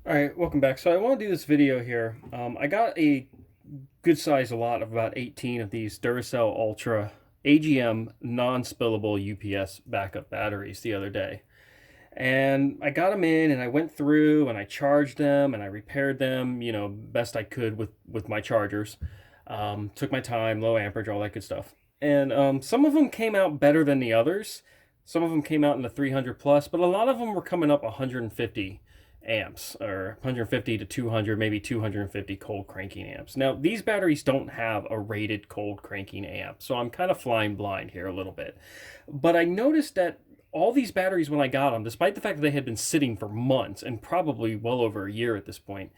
All right, welcome back. So I want to do this video here. I got a good size lot of about 18 of these Duracell Ultra AGM non-spillable UPS backup batteries the other day. And I got them in and I went through and I charged them and I repaired them, best I could with my chargers. Took my time, low amperage, all that good stuff. And some of them came out better than the others. Some of them came out in the 300 plus, but a lot of them were coming up 150 amps or 150 to 200, maybe 250 cold cranking amps. Now, these batteries don't have a rated cold cranking amp, so I'm kind of flying blind here a little bit. But I noticed that all these batteries, when I got them, despite the fact that they had been sitting for months and probably well over a year at this point,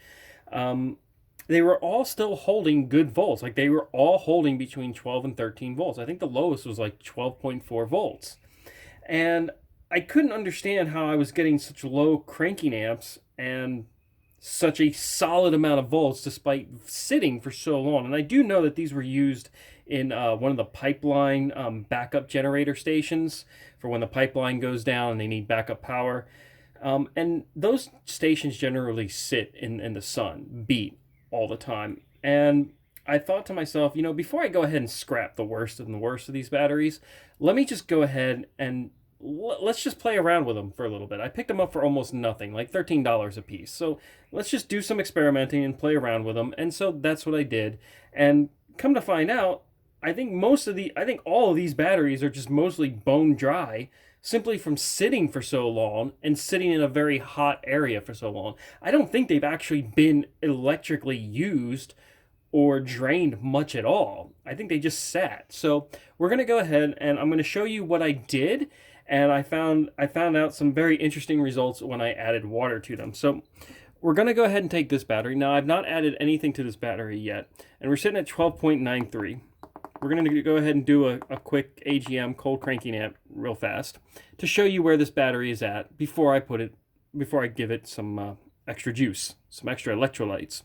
they were all still holding good volts. Like they were all holding between 12 and 13 volts. I think the lowest was like 12.4 volts. And I couldn't understand how I was getting such low cranking amps and such a solid amount of volts despite sitting for so long. And I do know that these were used in one of the pipeline backup generator stations for when the pipeline goes down and they need backup power. And those stations generally sit in the sun, beat all the time. And I thought to myself, before I go ahead and scrap the worst and the worst of these batteries, let me just go ahead and let's just play around with them for a little bit. I picked them up for almost nothing, like $13 a piece. So let's just do some experimenting and play around with them. And so that's what I did. And come to find out, I think all of these batteries are just mostly bone dry simply from sitting for so long and sitting in a very hot area for so long. I don't think they've actually been electrically used or drained much at all. I think they just sat. So we're going to go ahead and I'm going to show you what I did, and I found out some very interesting results when I added water to them. So we're going to go ahead and take this battery. Now I've not added anything to this battery yet, and we're sitting at 12.93. We're going to go ahead and do a quick AGM cold cranking amp real fast to show you where this battery is at before I give it some extra juice, some extra electrolytes.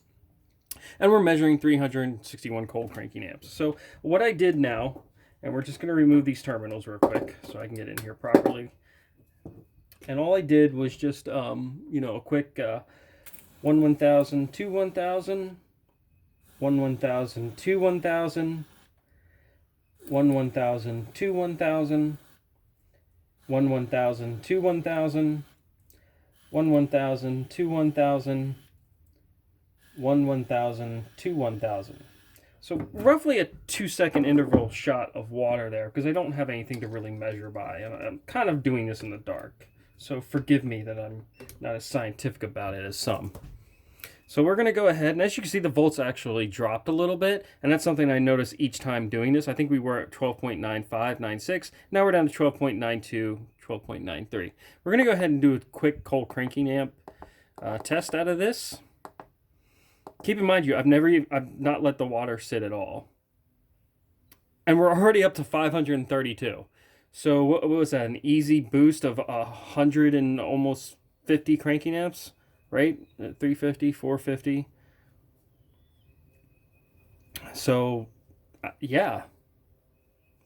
And we're measuring 361 cold cranking amps. So what I did now, and we're just going to remove these terminals real quick so I can get in here properly. And all I did was just, a quick 1,000, 2 1,000, 1,000, 2 1,000, 1,000, 2 1,000, 1,000, 2 1,000, 1,000, 2 1,000, 1,000, 2 1,000. So roughly a 2-second interval shot of water there because I don't have anything to really measure by. I'm kind of doing this in the dark. So forgive me that I'm not as scientific about it as some. So we're going to go ahead, and as you can see, the volts actually dropped a little bit, and that's something I notice each time doing this. I think we were at 12.95, 96. Now we're down to 12.92, 12.93. We're going to go ahead and do a quick cold cranking amp test out of this. Keep in mind, I've not let the water sit at all. And we're already up to 532. So what was that? An easy boost of 100 and almost 50 cranking amps, right? 350, 450. So, yeah,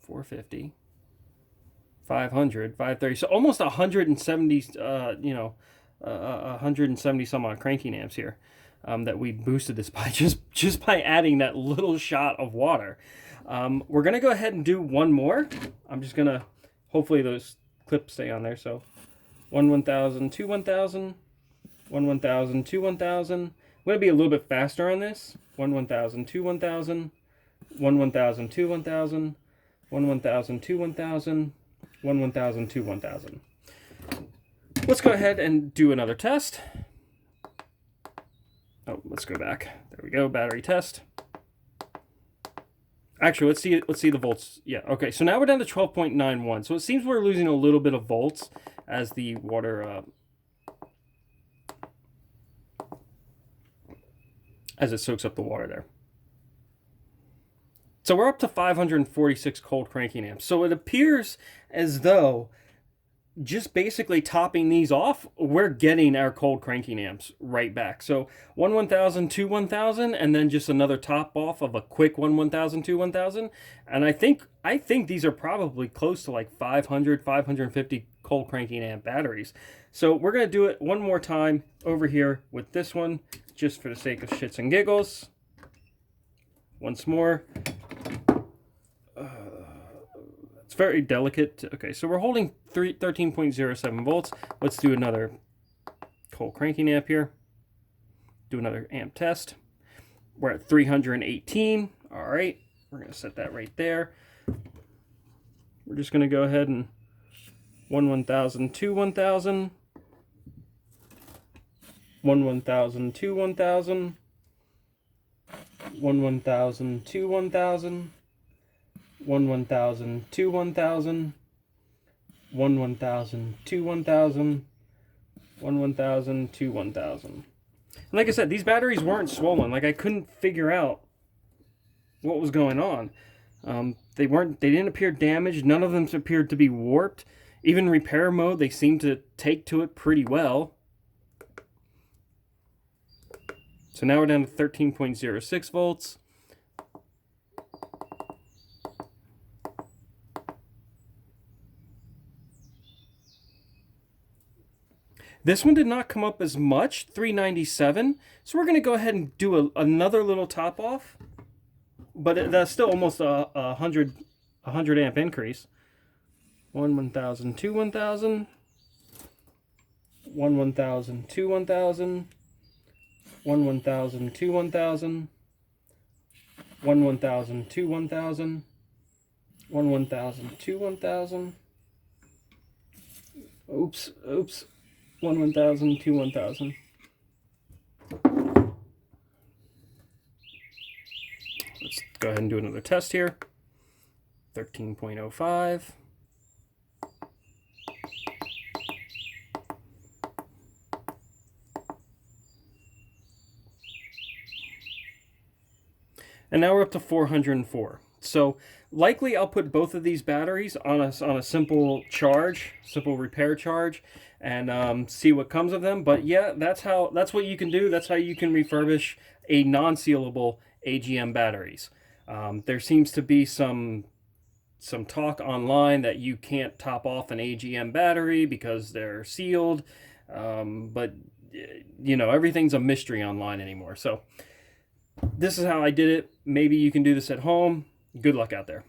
450, 500, 530. So almost 170, 170 some odd cranking amps here. That we boosted this by just by adding that little shot of water. We're gonna go ahead and do one more. I'm just gonna hopefully those clips stay on there. So 1,000, 2 1,000, 1,000, 2 1,000. I'm gonna be a little bit faster on this. 1,000, 2 1,000, 1,000, 2 1,000, 1,000, 2 1,000, 1,000, 2 1,000. Let's go ahead and do another test. Oh, let's go back. There we go. Battery test. Actually, let's see the volts. Yeah, okay. So now we're down to 12.91. So it seems we're losing a little bit of volts as the water as it soaks up the water there. So we're up to 546 cold cranking amps. So it appears as though just basically topping these off, we're getting our cold cranking amps right back. So 1,000, 2 1,000, and then just another top off of a quick 1,000, 2 1,000. And I think these are probably close to like 500, 550 cold cranking amp batteries. So we're going to do it one more time over here with this one, just for the sake of shits and giggles. Once more. It's very delicate. Okay, so we're holding 13.07 volts. Let's do another cold cranking amp here. Do another amp test. We're at 318. All right, we're going to set that right there. We're just going to go ahead and 1,000, 2 1,000. 1,000, 2 1,000. 1,000, 2 1,000. 1,000, 2 1,000. 1,000, 2 1,000. 1,000, 2 1,000. And like I said, these batteries weren't swollen. Like, I couldn't figure out what was going on. They didn't appear damaged. None of them appeared to be warped. Even repair mode, they seemed to take to it pretty well. So now we're down to 13.06 volts. This one did not come up as much, 397. So we're going to go ahead and do another little top off. But that's still almost a 100 amp increase. 1,000, 2 1,000. 1,000, 2 1,000. 1,000, 2 1,000. 1,000, 2 1,000. 1,000, 2 1,000. Oops. 1,000, 2 1,000. Let's go ahead and do another test here. 13.05. And now we're up to 404. So likely I'll put both of these batteries on a simple charge, simple repair charge, and see what comes of them. But yeah, that's what you can do. That's how you can refurbish a non-sealable AGM batteries. There seems to be some talk online that you can't top off an AGM battery because they're sealed. But you know, everything's a mystery online anymore. So this is how I did it. Maybe you can do this at home. Good luck out there.